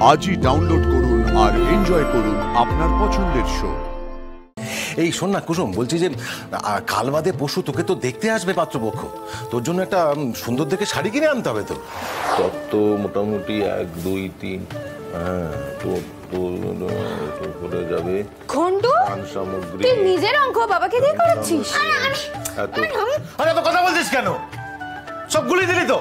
আজই ডাউনলোড করুন আর এনজয় করুন আপনার পছন্দের শো। এই শোন না কুসুম, বলছি যে কাল বাদে পশু তোকে তো দেখতে আসবে পাত্রপক্ষ, তোর জন্য একটা সুন্দর দেখে শাড়ি কিনে আনতে হবে। তো তত মোটামুটি 1 2 3 হ্যাঁ তো করে যাবে ঘন্টু, সামগ্রী। তুই নিজের অঙ্ক বাবাকে দিয়ে করাচ্ছিস? আরে তো কথা বলছিস কেন? সব গুলি দিলি তো।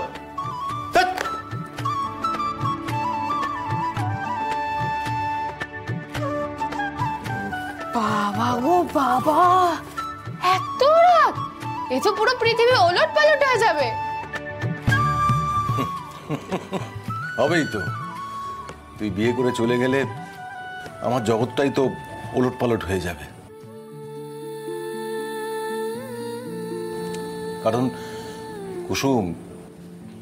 বাবা গো বাবা, এত রাত! এ তো পুরো পৃথিবী ওলট পালট হয়ে যাবে। হবেই তো, তুই বিয়ে করে চলে গেলে আমার জগৎটাই তো ওলট পালট হয়ে যাবে। কারণ কুসুম,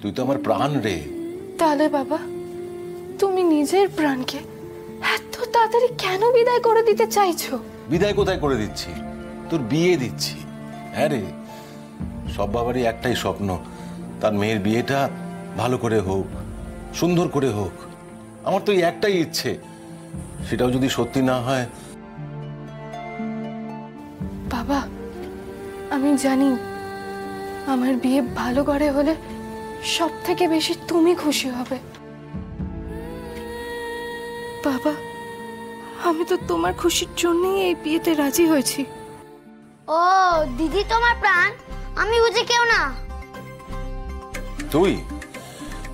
তুই তো আমার প্রাণ রে। তাহলে বাবা, তুমি নিজের প্রাণকে এত তাড়াতাড়ি কেন বিদায় করে দিতে চাইছো? বিদায় কোথায় করে দিচ্ছি, তোর বিয়ে দিচ্ছি। হ্যাঁ রে, সব বাবারই একটাই স্বপ্ন, তার মেয়ের বিয়েটা ভালো করে হোক, সুন্দর করে হোক। আমার তো এই একটাই ইচ্ছে, সেটাও যদি সত্যি না হয়। বাবা, আমি জানি আমার বিয়ে ভালো করে হলে সব থেকে বেশি তুমি খুশি হবে। বাবা, আমি তো তোমার খুশির জন্যই এই বিয়েতে রাজি হয়েছি। ও দিদি তোমার প্রাণ, আমি বুঝি কেউ না। তুই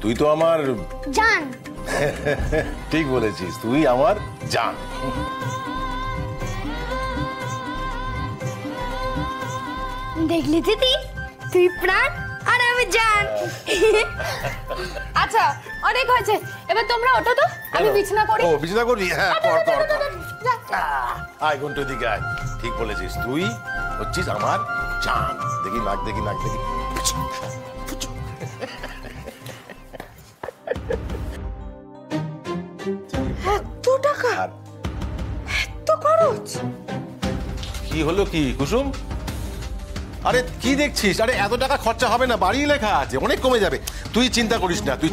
তুই তো আমার জান। ঠিক বলেছিস, তুই আমার জান। দেখলি দিদি, তুই প্রাণ আর আমি জান। আচ্ছা, অনেক হয়েছে, এবার তোমরা ওঠো তো, আমি বিছানা করি। ও বিছানা করবি? হ্যাঁ কর কর কর। আয় ঘন্টু, দিকে আয়। ঠিক বলেছিস, তুই হচ্ছিস আমার জান। দেখি নাক, দেখি নাক, দেখি। এত টাকা, এত খরচ! কি হলো কি কুসুম? আরে কি দেখছিস? আরে এত টাকা খরচা হবে না, বাড়ি লেখা আছে, অনেক কমে যাবে। তুই চিন্তা করিস না, তুই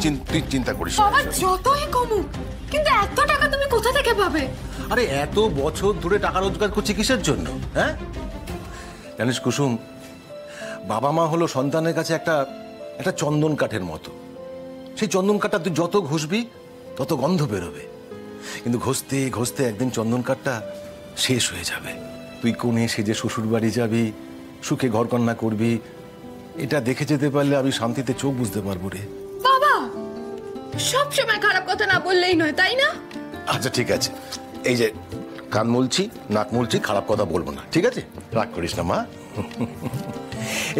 চিন্তা করিস না। বাবা, যতই কমুক, কিন্তু এত টাকা তুমি কোথা থেকে পাবে? আরে এত বছর ধরে টাকা রোজগার করছি কিসের জন্য? হ্যাঁ জানিস কুসুম, বাবা মা হলো সন্তানের কাছে একটা চন্দন কাঠের মতো। সেই চন্দন কাঠটা তুই যত ঘষবি তত গন্ধ বেরোবে, কিন্তু ঘষতে ঘষতে একদিন চন্দন কাঠটা শেষ হয়ে যাবে। তুই কোণে সেজে শ্বশুর বাড়ি যাবি, সুখে ঘরকন্যা করবি, এটা দেখে যেতে পারলে আমি শান্তিতে চোখ বুঝতে পারবো রে। বাবা, সব সময় খারাপ কথা না বললেই নয়, তাই না? আচ্ছা ঠিক আছে, এই যে কান মুলছি, নাক মুলছি, খারাপ কথা বলবো না, ঠিক আছে? রাগ করিস না মা।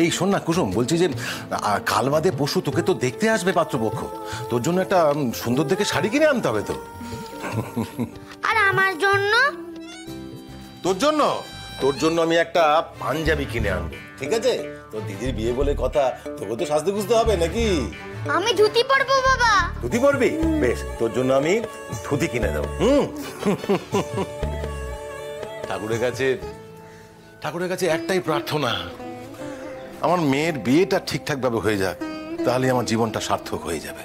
এই শোন না কুসুম, বলছি যে কাল বাদে পশু তোকে তো দেখতে আসবে পাত্রপক্ষ, তোর জন্য একটা সুন্দর দেখে শাড়ি কিনে আনতে হবে। তো আর আমার জন্য? তোর জন্য আমি একটা পাঞ্জাবি কিনে আনবো, ঠিক আছে? তোর দিদির বিয়ে বলে কথা, তোকে তো সাজতে গুজতে হবে নাকি? আমি ধুতি পরবো বাবা। ধুতি পরবি? বেশ, তোর জন্য আমি ধুতি কিনে দেবো। ঠাকুরের কাছে একটাই প্রার্থনা, আমার মেয়ের বিয়েটা ঠিকঠাক ভাবে হয়ে যাক, তাহলে আমার জীবনটা সার্থক হয়ে যাবে।